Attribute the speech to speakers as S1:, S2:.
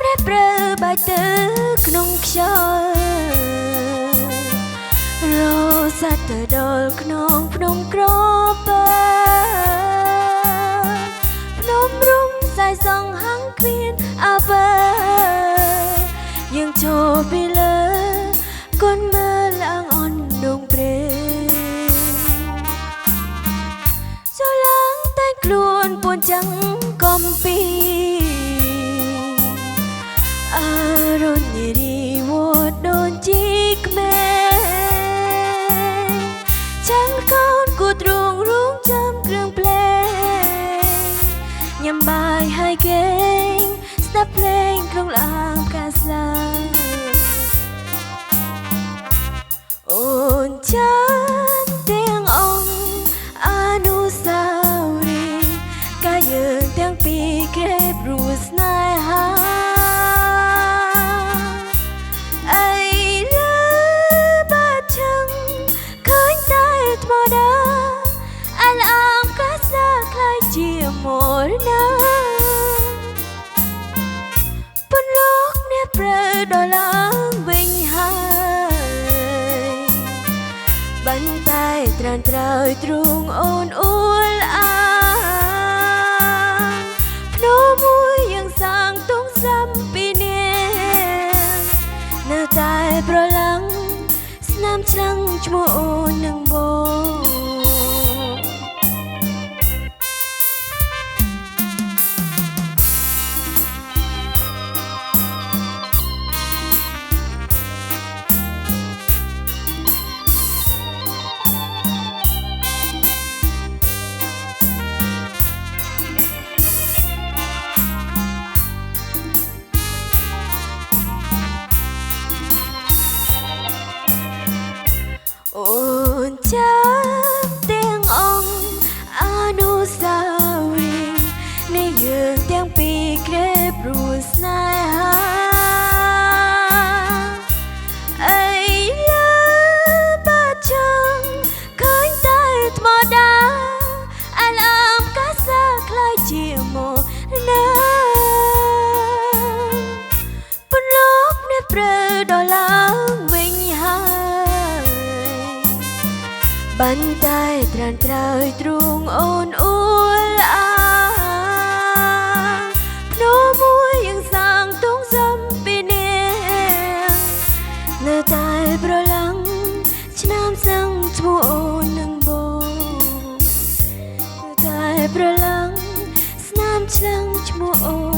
S1: អ្នកប្រើបាយទៅក្នុងខ្យល់រសាត់ទៅដល់ក្នុងភ្នំក្រពើភ្នំរុំសាយសងហាំងគ្មានអើយើងឈរពីលើកូនមើលឡើងអន់ដងព្រេងចូលឡើងតែខ្លួនពួនចាំងកំពីអរុននិរីវត្តដូនជីក្មេចាំងកូនគូទ្រង់រងចាំគ្រឿងភ្លេងញ៉ាំបាយហើយគេងស្ដាប់ភ្លេងក្នុងឡានផ្កាស្លាអូនចាំទាំងអង្គអនុស្សាវរីយ៍កាយយើងទាំងពីរក្រេបរួស្នេហាអីលើបាត់ឆឹងឃើញតែថ្មដាអលអមកាសាខ្លាយជាមរណាពន្លកអ្នកប្រើដល់ឡើងវិញហើយបាញ់តែត្រានត្រើយទ្រូងអូនអួលអានភ្នោមួយយ៉ាងសាងទងសំពីនាងនៅតែប្រឡាំងស្នាមឆ្លាំងឈ្មោះអូននឹងបងអូនចាំទាំងអង្គអនុស្សាវរីយ៍នៃយើងទាំងពីរក្រេបរួស្នេហាអីលើបាត់ឆឹងឃើញតែថ្មដាអលអមកាសាខ្លាយជាមកណាពន្លកអ្នកប្រើដល់ឡើងវិញហើយបាញ់តែត្រានត្រើយទ្រូងអូនអួលអាភ្នោមួយយ៉ាងសាងទងសំពីនាងនៅតែប្រឡាំងឆ្នាំសាំងឈ្មោះអូននឹងបងនៅតែប្រឡាំងស្នាមឆ្លាំងឈ្មោះអូន